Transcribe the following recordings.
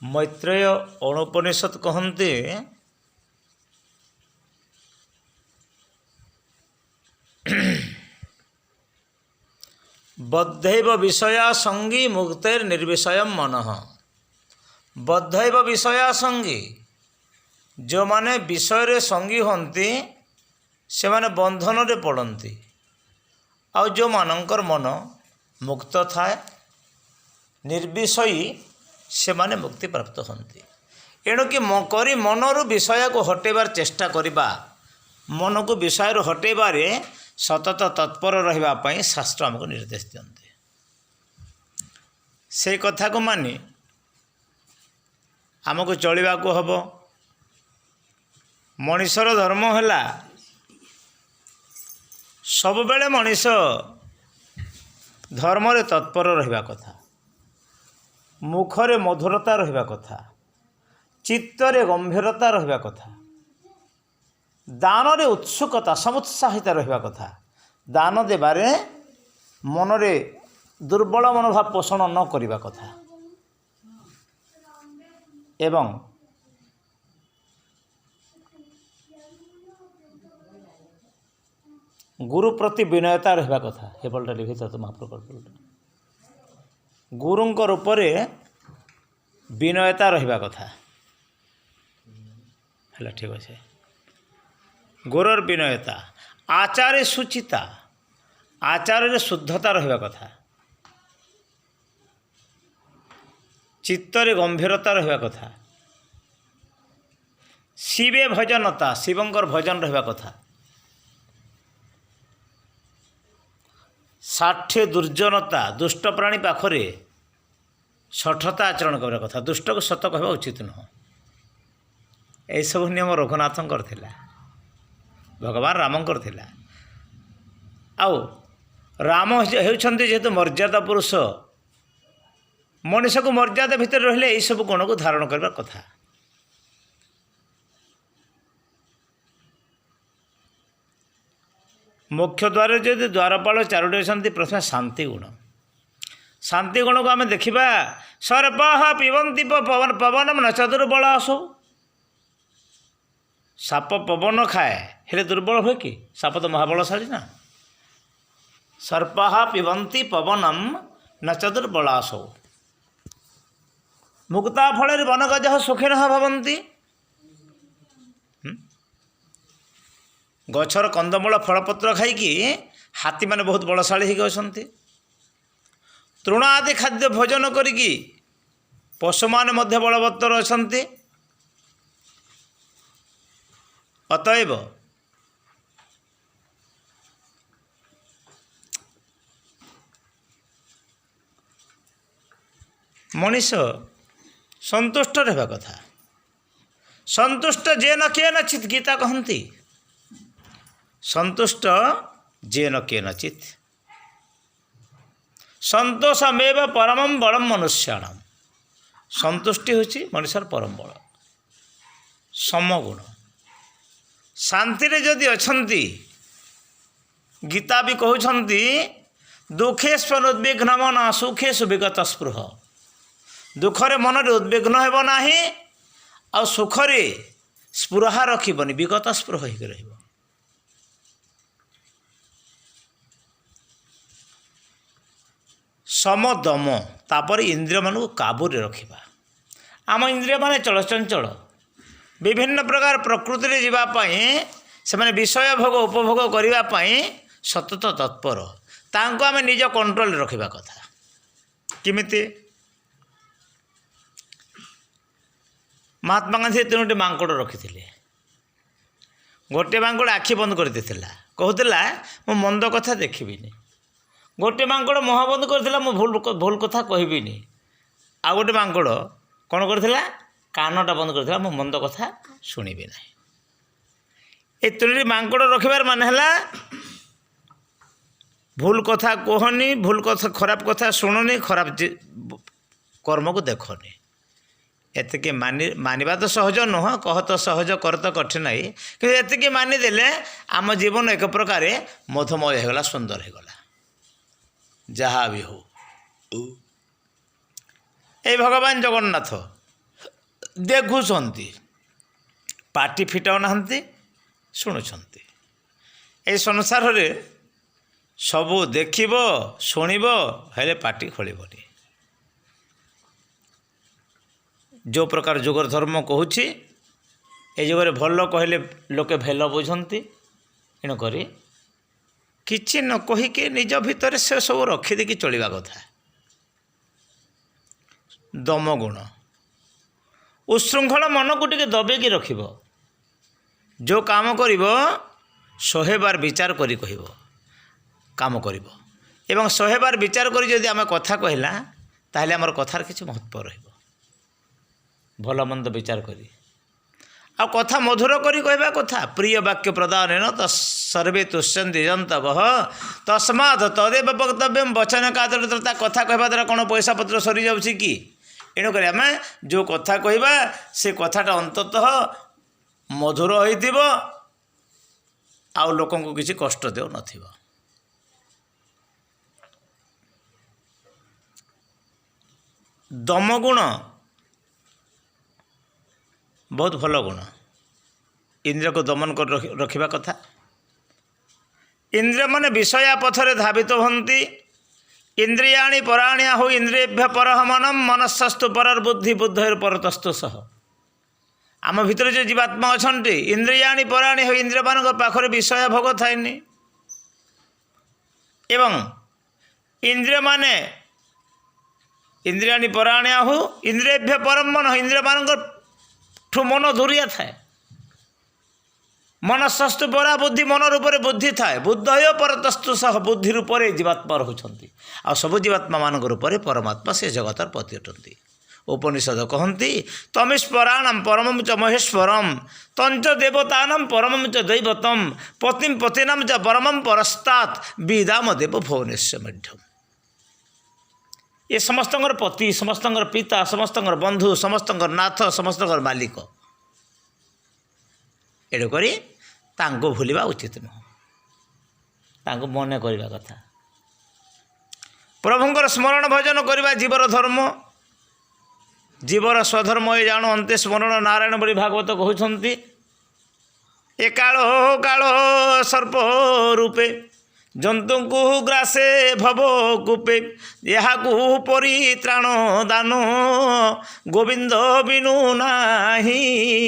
मैत्रेय अणुपनिषद कहते बद्धैव विषया संगी मुक्तेर निर्विषय मन। बद्धैव विषया संगी जो माने विषय संगी होती से माने बंधन रे पड़ती आ जो मानकर मन मुक्त थाए निर्विषयी से माने मुक्ति प्राप्त होती। एणुकि करी मनरु विषय को हटेबार चेष्टा करिबा मन को विषय हटेबारे सतत तत्पर रहिबा पई शास्त्र हमको निर्देश दियन्ते। से कथा को मानि आमको चलिबा को हबो। मनुष्यर धर्म हैला सब बेले मनुष्य धर्म रे तत्पर रहिबा कथा, मुखरे मधुरता रहिबा कथा, चित्तरे गंभीरता रहिबा कथा, दान रे उत्सुकता समुत्साहिता रहिबा कथा, दान देबारे मनरे दुर्बल मनोभाव पोषण न करिबा कथा एवं गुरु प्रति विनयता रहिबा कथा। हे पलटा लिखित तो महाप्रकल्प गुरुंकर ऊपर विनयता रहिबा कथा है। ठीक अच्छे गुरुर विनयता, आचार्य सुचिता, आचार्य शुद्धता रहिबा कथा, चित्तरे गंभीरता रहिबा कथा, शिवे भजनता शिवंकर भजन रहिबा कथा, षाठ्य दुर्जनता दुष्ट प्राणी पाखरे सठता आचरण करने कथा, दुष्ट को सत कहवा उचित नुह। यह सब नियम रघुनाथंकर थिला, भगवान रामंकर थिला। आउ राम होउछन्ति जेहेतु मर्यादा पुरुष, मनुष्य को मर्यादा भितर रहिले यही सब गुण को धारण करबा कथा। मुख्य द्वार जो द्वारपाल चारोटी अच्छा प्रथम शांति गुण, शांति गुण को आम देखा सर्प पिबंती पवन पवनम न चतुर्बल असो। साप पवन खाए हेले दुर्बल हुए कि? साप तो महाबलशाली ना। सर्प पिबंती पवनम न चतुर्बल असो। मुक्ता फल वनगज सुखिन भवंती। गछर कंदमूल फलपत्र खाइकी हाथी माने बहुत बलशाली हो गए। तृण आदि खाद्य भोजन करिकी पशु माने मध्य बलवत्तर अछंती। अतएव मनीष संतुष्ट रहा कथा। संतुष्ट जे न किए नचित गीता कहती। संतुष्ट जे न किए नचित संतोषमेव परमं बलम मनुष्याणाम। संतुष्टि होची मनुष्यर परम बल। समगुण शांति रे जदि अछंती गीता भी कहउछंती दुखे स्पनुद्विग्न मन सुखे सुविगत स्पृह। दुखरे मन रे उद्विग्न हेब नाही आ सुखरे स्पृहा रखिबनी, विगत स्पृह होइक रहिबो। समदम तापर इंद्रिय मान को काबू रे रखिबा। आम इंद्रिय माने चलचंचल विभिन्न प्रकार प्रकृति रे जीवा पई से माने विषय भोग उपभोग करिबा पई सतत तत्पर। तांको आम निज कंट्रोल रखिबा कथा। किमिति महात्मा गांधी तीनोटी मांकड़ रखिथिले। गोटे मांकड़ आखि बंद कर देथिला, कहूला मो मंद कथा देखिबिनी। गोटे मांकड़ मुह बंद करथिला, मो भूल कथा कहबिनी। आ गोटे मांकड़ कौन करथिला, कानटा बंद करथिला, मो मंद कथा शुणिबी ना। ए तीनोटी मांकड़ रखिबार मान हैला भूल कथा कहनी, भूल कथा खराब कथा शुणुनी, खराब कर्म को देखनी। एतिके मानिबा तो सहज नुह, कह तो सहज कर तो कठिन आई। कि एतिके मानिदेले आम जीवन एक प्रकार मधुमय होगला, सुंदर होगला। जहाँ भी हो ए भगवान जगन्नाथ ଦେଖୁଛନ୍ତି, ପାଟି ଫିଟାଉନାହାନ୍ତି, ଶୁଣୁଛନ୍ତି। ଏ ସଂସାରରେ ସବୁ ଦେଖିବ ଶୁଣିବ, ହେଲେ ପାଟି ଖୋଳିବନି। ଯେଉଁ ପ୍ରକାର ଯୁଗର ଧର୍ମ କହୁଛି, ଏ ଯୁଗରେ ଭଲ କହିଲେ ଲୋକେ ଭେଲ ବୁଝନ୍ତି। ଏଣୁକରି କିଛି ନ କହିକି ନିଜ ଭିତରେ ସେ ସବୁ ରଖିଦେଇକି ଚଳିବା କଥା। ଦମଗୁଣ ଉଶୃଙ୍ଖଳ ମନକୁ ଟିକେ ଦବେଇକି ରଖିବ। ଯେଉଁ କାମ କରିବ 100 ବାର ବିଚାର କରି କହିବ କାମ କରିବ। ଏବଂ 100 ବାର ବିଚାର କରି ଯଦି ଆମେ କଥା କହିଲା, ତାହେଲେ ଆମର କଥାର କିଛି ମହତ୍ତ୍ୱ ରହିବ। ଭଲ ମନ୍ଦ ବିଚାର କରି ଆଉ କଥା ମଧୁର କରି କହିବା କଥା। ପ୍ରିୟ ବାକ୍ୟ ପ୍ରଦାନେନ ସର୍ବେ ତୁଷ୍ୟନ୍ତି ଜନ୍ତବଃ ତସ୍ମାତ୍ ତଦେବ ବକ୍ତବ୍ୟମ୍ ବଚନ କାତରତା। କଥା କହିବା ଦ୍ୱାରା କ'ଣ ପଇସା ପତ୍ର ସରିଯାଉଛି କି? ଏଣୁକରି ଆମେ ଯେଉଁ କଥା କହିବା ସେ କଥାଟା ଅନ୍ତତଃ ମଧୁର ହୋଇଥିବ, ଆଉ ଲୋକଙ୍କୁ କିଛି କଷ୍ଟ ଦେଉନଥିବ। ଦମଗୁଣ ବହୁତ ଭଲ ଗୁଣ। ଇନ୍ଦ୍ରିୟକୁ ଦମନ କରି ରଖିବା କଥା। ଇନ୍ଦ୍ରିୟମାନେ ବିଷୟା ପଥରେ ଧାବିତ ହୁଅନ୍ତି। ଇନ୍ଦ୍ରିୟାଣି ପରାଣିଆ ହୋଇ ଇନ୍ଦ୍ରିୟଭ୍ୟ ପରଃ ମନମ୍ ମନସ୍ସସ୍ତୁ ପରର୍ବୁଦ୍ଧି ବୁଦ୍ଧୈର୍ ପରତସ୍ତୁ ସହ। ଆମ ଭିତରେ ଯେଉଁ ଜୀବାତ୍ମା ଅଛନ୍ତି, ଇନ୍ଦ୍ରିୟାଣି ପରାଣି ହୋଇ ଇନ୍ଦ୍ରିୟମାନଙ୍କ ପାଖରେ ବିଷୟ ଭୋଗ ଥାଏନି। ଏବଂ ଇନ୍ଦ୍ରିୟମାନେ ଇନ୍ଦ୍ରିୟାଣି ପରାଣିଆ ହଉ ଇନ୍ଦ୍ରିୟଭ୍ୟ ପରମ୍ ମନ, ଇନ୍ଦ୍ରିୟମାନଙ୍କଠୁ ମନ ଦୂରିଆ ଥାଏ। ମନସ୍ସସ୍ତୁ ପରା ବୁଦ୍ଧି, ମନର ଉପରେ ବୁଦ୍ଧି ଥାଏ। ବୁଦ୍ଧୟ ପରତସ୍ତୁ ସହ, ବୁଦ୍ଧି ରୂପରେ ଜୀବାତ୍ମା ରହୁଛନ୍ତି। ଆଉ ସବୁ ଜୀବାତ୍ମାମାନଙ୍କ ରୂପରେ ପରମାତ୍ମା ସେ ଜଗତର ପତି ଅଟନ୍ତି। ଉପନିଷଦ କହନ୍ତି ତମିସ୍ପରାଣମ୍ ପରମଂ ଚ ମହେଶ୍ୱରମ୍ ତଞ୍ଚ ଦେବତାନମ୍ ପରମଂ ଚ ଦୈବତମ୍ ପତିଂ ପତିନାଂ ଚ ପରମଂ ପରସ୍ତାତ୍ ବିଦାମ ଦେବ ଭୁବନେଶ୍ୱ ମଧ୍ୟମ୍। ଏ ସମସ୍ତଙ୍କର ପତି, ସମସ୍ତଙ୍କର ପିତା, ସମସ୍ତଙ୍କର ବନ୍ଧୁ, ସମସ୍ତଙ୍କର ନାଥ, ସମସ୍ତଙ୍କର ମାଲିକ। ଏଣୁକରି ତାଙ୍କୁ ଭୁଲିବା ଉଚିତ ନୁହଁ, ତାଙ୍କୁ ମନେ କରିବା କଥା। ପ୍ରଭୁଙ୍କର ସ୍ମରଣ ଭଜନ କରିବା ଜୀବର ଧର୍ମ। ଜୀବର ସ୍ୱଧର୍ମ ଏ ଜାଣୁ ଅନ୍ତେ ସ୍ମରଣ ନାରାୟଣ ବୋଲି ଭାଗବତ କହୁଛନ୍ତି। ଏ କାଳ କାଳ ସର୍ପ ରୂପେ ଜନ୍ତୁଙ୍କୁ ଗ୍ରାସେ ଭବ କୂପେ ଏହାକୁ ପରିତ୍ରାଣ ଦାନ ଗୋବିନ୍ଦ ବିନୁ ନାହିଁ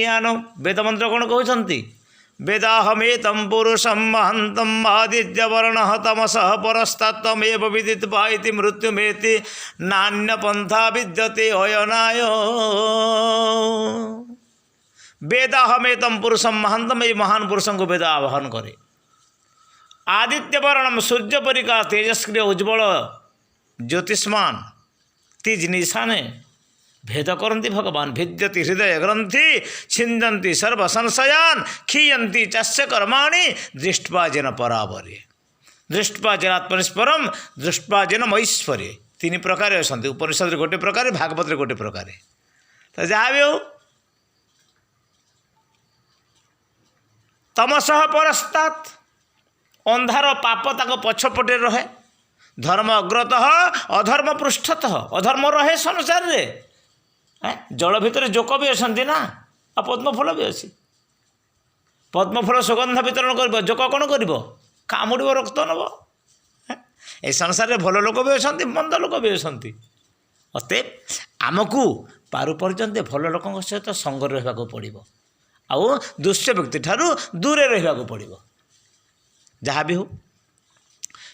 ଆନ। ବେଦମନ୍ତ୍ର କ'ଣ କହୁଛନ୍ତି? ବେଦାହମେତମ୍ ପୁରୁଷମ୍ ମହାନ୍ତମ୍ ଆଦିତ୍ୟ ବର୍ଣ୍ଣଃ ତମସଃ ପରସ୍ତାତ୍ତମେବ ବିଦିତ୍ୱା ଇତି ମୃତ୍ୟୁମେତି ନାନ୍ୟ ପନ୍ଥା ବିଦ୍ୟତେ ଅୟନାୟ। ବେଦାହମେତମ୍ ପୁରୁଷମ୍ ମହାନ୍ତମ୍, ଏଇ ମହାନ ପୁରୁଷଙ୍କୁ ବେଦ ଆହ୍ୱାନ କରେ। ଆଦିତ୍ୟ ବର୍ଣ୍ଣମ୍, ସୂର୍ଯ୍ୟ ପରିକା ତେଜସ୍କ୍ରିୟ ଉଜ୍ଜ୍ୱଳ ଜ୍ୟୋତିଷ୍ମାନ ତିଜ ନିଶାନେ ଭେଦ କରନ୍ତି ଭଗବାନ। ଭିଦ୍ୟତି ହୃଦୟ ଗ୍ରନ୍ଥି ଛିନ୍ଦନ୍ତି ସର୍ବ ସଂଶୟାନ୍ କ୍ଷୀୟନ୍ତି ଚାସ୍ୟ କର୍ମାଣି ଦୃଷ୍ଟ୍ୱା ଯେନ ପରାବରେ। ଦୃଷ୍ଟ୍ୱା ଜେନାତ୍ମନିଷ୍ପରମ୍ ଦୃଷ୍ଟ୍ୱା ଯେନ ମୈଶ୍ୱରେ। 3 ପ୍ରକାର ଅଛନ୍ତି। ଉପନିଷଦରେ ଗୋଟେ ପ୍ରକାର, ଭାଗବତରେ ଗୋଟେ ପ୍ରକାର। ତ ଯାହା ବି ହଉ, ତମସଃ ପରସ୍ତାତ୍, ଅନ୍ଧାର ପାପ ତାଙ୍କ ପଛପଟେ ରହେ। ଧର୍ମ ଅଗ୍ରତଃ ଅଧର୍ମ ପୃଷ୍ଠତଃ, ଅଧର୍ମ ରହେ ସଂସାରରେ। ଜଳ ଭିତରେ ଜୋକ ବି ଅଛନ୍ତି ନା, ଆଉ ପଦ୍ମଫୁଲ ବି ଅଛି। ପଦ୍ମଫୁଲ ସୁଗନ୍ଧ ବିତରଣ କରିବ, ଜୋକ କ'ଣ କରିବ? କାମୁଡ଼ିବ, ରକ୍ତ ନେବ। ଏ ସଂସାରରେ ଭଲ ଲୋକ ବି ଅଛନ୍ତି, ମନ୍ଦ ଲୋକ ବି ଅଛନ୍ତି। ଅତଏବ ଆମକୁ ପାରୁ ପର୍ଯ୍ୟନ୍ତ ଭଲ ଲୋକଙ୍କ ସହିତ ସଙ୍ଗରେ ରହିବାକୁ ପଡ଼ିବ, ଆଉ ଦୁଷ୍ଟ ବ୍ୟକ୍ତି ଠାରୁ ଦୂରେ ରହିବାକୁ ପଡ଼ିବ। ଯାହା ବି ହଉ,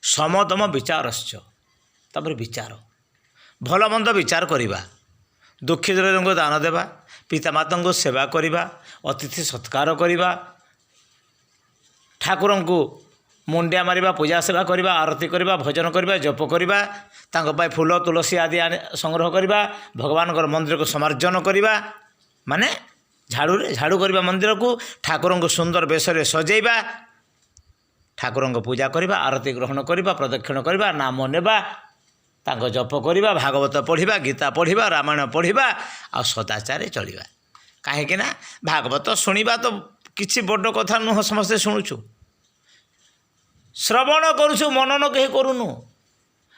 ସମତମ ବିଚାରଶ୍ଚ, ତାପରେ ବିଚାର, ଭଲ ମନ୍ଦ ବିଚାର କରିବା, ଦୁଃଖୀ ଦରିଦ୍ରଙ୍କୁ ଦାନ ଦେବା, ପିତାମାତାଙ୍କୁ ସେବା କରିବା, ଅତିଥି ସତ୍କାର କରିବା, ଠାକୁରଙ୍କୁ ମୁଣ୍ଡିଆ ମାରିବା, ପୂଜା ସେବା କରିବା, ଆରତି କରିବା, ଭଜନ କରିବା, ଜପ କରିବା, ତାଙ୍କ ପାଇଁ ଫୁଲ ତୁଳସୀ ଆଦି ସଂଗ୍ରହ କରିବା, ଭଗବାନଙ୍କର ମନ୍ଦିରକୁ ସମାର୍ଜନ କରିବା, ମାନେ ଝାଡ଼ୁ କରିବା ମନ୍ଦିରକୁ, ଠାକୁରଙ୍କୁ ସୁନ୍ଦର ବେଶରେ ସଜେଇବା, ଠାକୁରଙ୍କ ପୂଜା କରିବା, ଆରତି ଗ୍ରହଣ କରିବା, ପ୍ରଦକ୍ଷିଣ କରିବା, ନାମ ନେବା, ତାଙ୍କ ଜପ କରିବା, ଭାଗବତ ପଢ଼ିବା, ଗୀତା ପଢ଼ିବା, ରାମାୟଣ ପଢ଼ିବା, ଆଉ ସଦାଚାରରେ ଚଳିବା। କାହିଁକିନା ଭାଗବତ ଶୁଣିବା ତ କିଛି ବଡ଼ କଥା ନୁହଁ, ସମସ୍ତେ ଶୁଣୁଛୁ, ଶ୍ରବଣ କରୁଛୁ, ମନନ କେହି କରୁନୁ।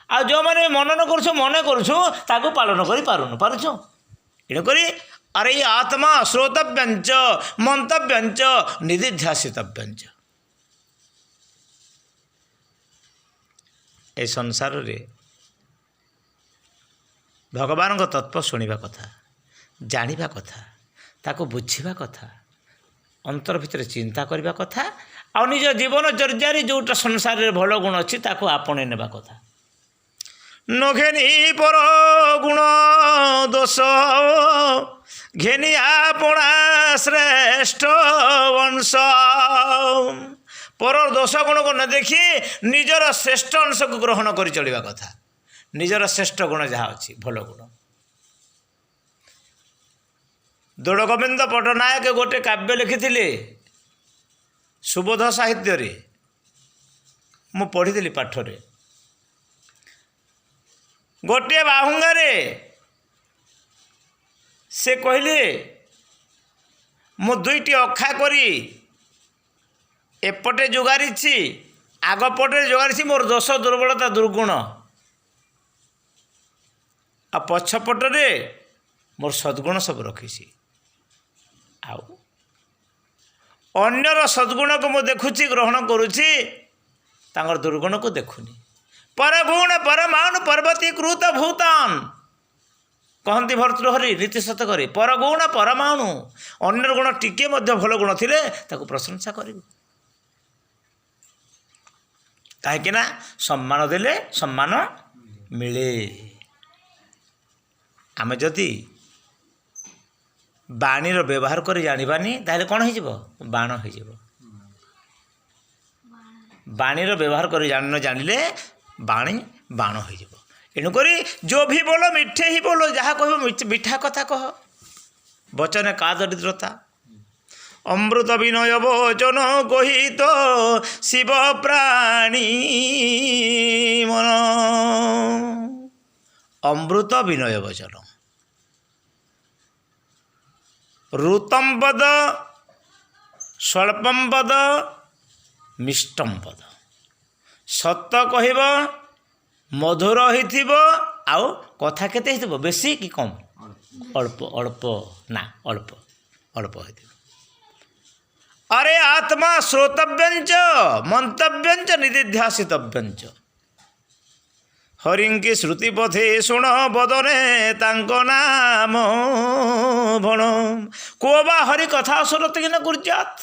ଆଉ ଯେଉଁମାନେ ମନନ କରୁଛୁ, ମନେ କରୁଛୁ, ତାକୁ ପାଳନ କରିପାରୁଛୁ। ଏଣୁକରି अरे ये आत्मा श्रोतव्यंच मंतव्यंच निधिध्यासितव्यंच। ए संसार रे भगवान को तत्व शुणा कथा, जानिबा कथा, ताको बुझिबा कथा, अंतर भितर चिंता करबा कथा, आ निज जीवन चर्यारे जोटा संसार रे भल गुण अच्छी ताको आपणे नेबा कथा। नघेनी पर गुण दोष घेनी आपणा श्रेष्ठ वंश। पर दोष गुण को न देखी निजर श्रेष्ठ अंश को ग्रहण कर चलवा कथा। निजर श्रेष्ठ गुण जहाँ अच्छी भल गुण। दोड़गोविंद पट्टनायक गोटे काव्य लिखिथिले सुबोध साहित्य रे, मु पढ़ी पाठरे। गोटे बाहुंगारे से कहले मु दुईटी अखा करी एपटे जोगारी आगपटे जोगारी मोर दोष दुर्बलता दुर्गुण, आ पछपटे मोर सद्गुण सब रखी। आउ अन्यर सद्गुण को मु देखुची ग्रहण करुची, तांगर दुर्गुण को देखुनी। परगुण परमाणु पर्वती कृत भूतान कहती भर्तृहरि नीति सत करी। परगुण परमाणु अन्यर गुण टिके मध्य भल गुण थिले ताको प्रशंसा करिबो। काहेकि ना सम्मान देले सम्मान मिले। आमे जदि बाणीर व्यवहार कर जानिबानी ताहले कौन हो बाण हो। बाणीर व्यवहार कर जानिले बाणी बाण हो। एणुक जो भी बोलो मिठे ही बोलो, जहाँ कह मिठा कथा कह, वचन का दरिद्रता। अमृत विनय वचन कही तो शिव प्राणी मन। अमृत विनय वचन ऋतम पद स्वल्पम पद मिष्टम पद। सत कहब मधुर हो आउ कथा केते हो बेसी कि कम अल्प अल्प ना अल्प अल्प हो। अरे आत्मा श्रोतव्यंच मंतव्यंच निधिध्यासितव्यंच। हरिंकी श्रुति पथे शुण बदने तांको नाम भण। को बा हरि कथा श्रोत कि न गुर्जात।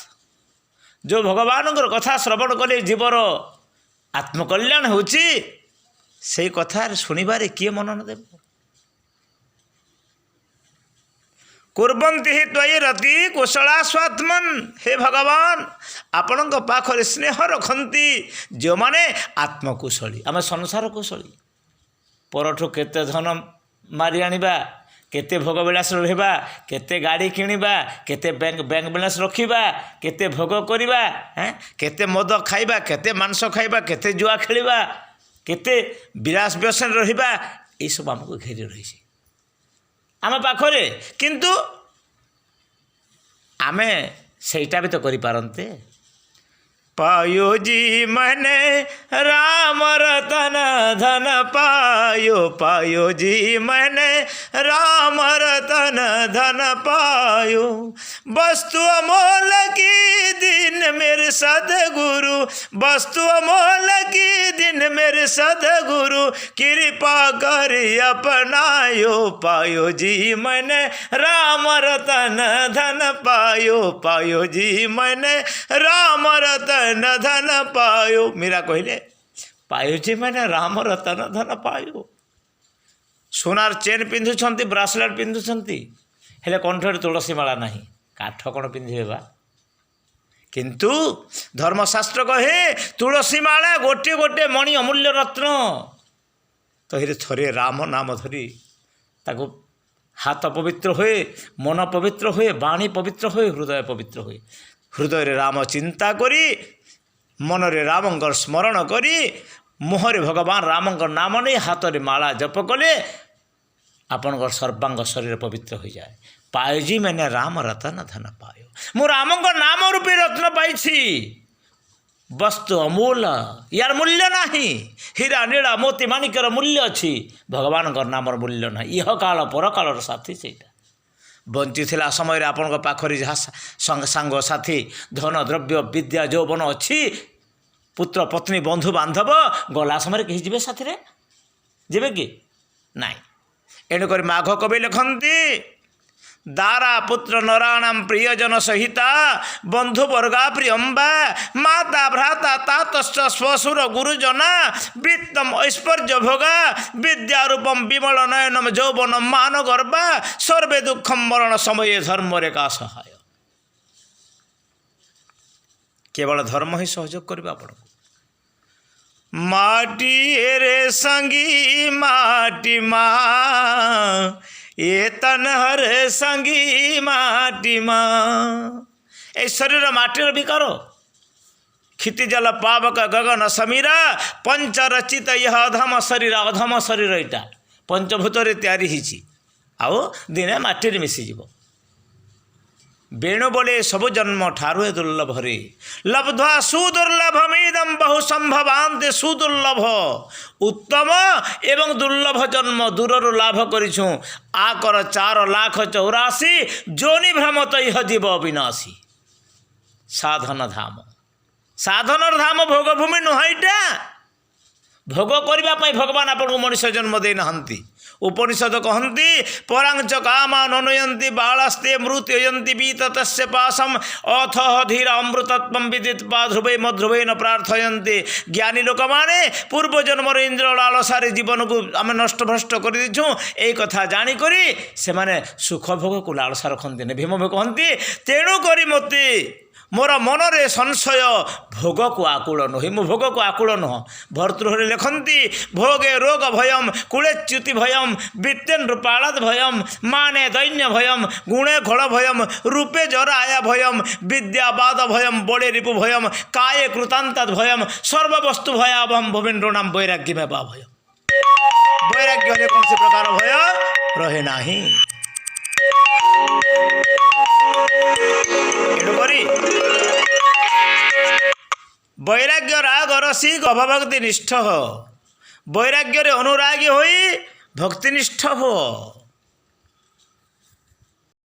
जो भगवान कथा श्रवण कले जीवर आत्मकल्याण होची, से कथा शुणिबारे किए मन न देव। कुर्वन्ति हि त्वयि रति कुशला स्वात्मन। हे भगवान आपण पाखरे स्नेह रखती जो माने आत्मकुशली। आम संसार कुशली परठू केते धन मारी आनिबा, केते भोग विलास रहिबा, केते गाड़ी किनिबा, केते बैंक बैलेंस रखिबा, केते भोग करिबा, केते मद खाइबा, केते मांस खाइबा, केते जुआ खेलिबा, केते विलास व्यसन रहिबा, ये सब हमको घेरी रही आम पाखरे। किंतु आमे सेटा भी तो करि पारंते। पायो जी मैंने राम रतन धन पायो। पायो जी मैंने राम रतन धन पायो। वस्तु अमोल की दिन मेरे सदगुरु। वस्तु अमोल की दिन मेरे सदगुरु। कृपा कर अपनायो। पायो जी मैंने राम रतन धन पायो। पायो जी मैंने राम रतन धन पायो। मीरा कहले पायो जी मैंने राम रतन धन पायो। सोनार चेन पिंधुछंती, ब्रासलेट पिंधुछंती, हेले कंठरे तुलसी माला नहीं, काठ कौन पिंधे बा। किंतु धर्मशास्त्र कहे तुलसी माला गोटे गोटे मणि अमूल्य रत्न। तो हे थरे राम नाम धरी ताको हाथ पवित्र हुए, मन पवित्र हुए, वाणी पवित्र हुए, हृदय पवित्र हुए। हृदय रे राम चिंता करी, मन रे रामंकर स्मरण करी, मुहरे भगवान रामंकर नाम नहीं, हाथ रे माला जप कले आपन सर्वांग शरीर पवित्र हो जाए। पायो जी मैंने राम रतन धन पायो। मु रामंकर नाम रूपी रत्न पाइछि। वस्तु अमूल, यार मूल्य नहीं। हीरा नीला मोती माणिक्यर मूल्य अच्छी, भगवान नाम मूल्य ना। इह काल पर कालर साथी सेटा। बंची समय आपण पाखरी जहाँ सांग साथी धन द्रव्य विद्या यौवन अच्छी पुत्र पत्नी बंधु बांधव गला समय कहीं जी साथी जीवे कि नाई एणुक माघ कवि लिखती दारा पुत्र नराणाम प्रियजन सहिता बंधु वर्गा प्रियंबा माता भ्राता तातश्च स्वसुर गुरुजना वित्तम ऐश्वर्य भोगा विद्यारूपम विमल नयनम यौवनम मान गर्भा सर्वे दुखम मरण समय धर्म रेखा सहाय। केवल धर्म ही सहयोग करिबा आपण माटी रे संगी माटी माँ ये तन हर संगी माटी माँ ए शरीर माटीर विकार क्षितिजल पावक गगन समीरा पंच रचित यह अधम शरीर यहाँ पंचभूत तैयारी होती आओ दिने माटी मिसीज बेणु बोले सबु जन्म ठारुए दुर्लभ रे लब्ध्वा सुदुर्लभमिदम बहु संभवान्ते सुदुर्लभ उत्तम एवं दुर्लभ जन्म दूर लाभ करिछु आकर 4,84,000 जोनि भ्रमत इह जीव अविनाशी साधन धाम भोगभूमि नुहाईटा भोग करने भगवान आपको मनुष्य जन्म दे नहांती उपनिषद कहती परांच कामा ननुयंती बालास्ते मृत्युयंती बीततस्य पाशम अथ धीर अमृतत्व विदित ध्रुवे मध्रुवे न प्रार्थयंती ज्ञानी लोक माने पूर्व जन्म इंद्र लालसारे जीवन को आम नष्ट भ्रष्ट कर दीछू यही कथा जाणिक से माने सुख भोग को लालसा रखती भीम कहती तेणु करी मते मोर मनरे संशय भोग को आकुल नुहे मो भोग को आकुल नुह भर्तृहरि लिखती भोगे रोग भयम कुलेच्युति भयम वित्तेन रूपालद भयम माने दैन्य भयम गुणे घोल भयम रूपे जराया भयम विद्यावाद भयम बड़े रिपु भयम काये कृतांत भयम सर्ववस्तु भयावहम भवेन्द्रनाम वैराग्य में बा भय वैराग्य होले कौन से प्रकार भय रहे नाही वैराग्य राग रसिक अभक्ति निष्ठ वैराग्य अनुरागी होई भक्तिनिष्ठ हो।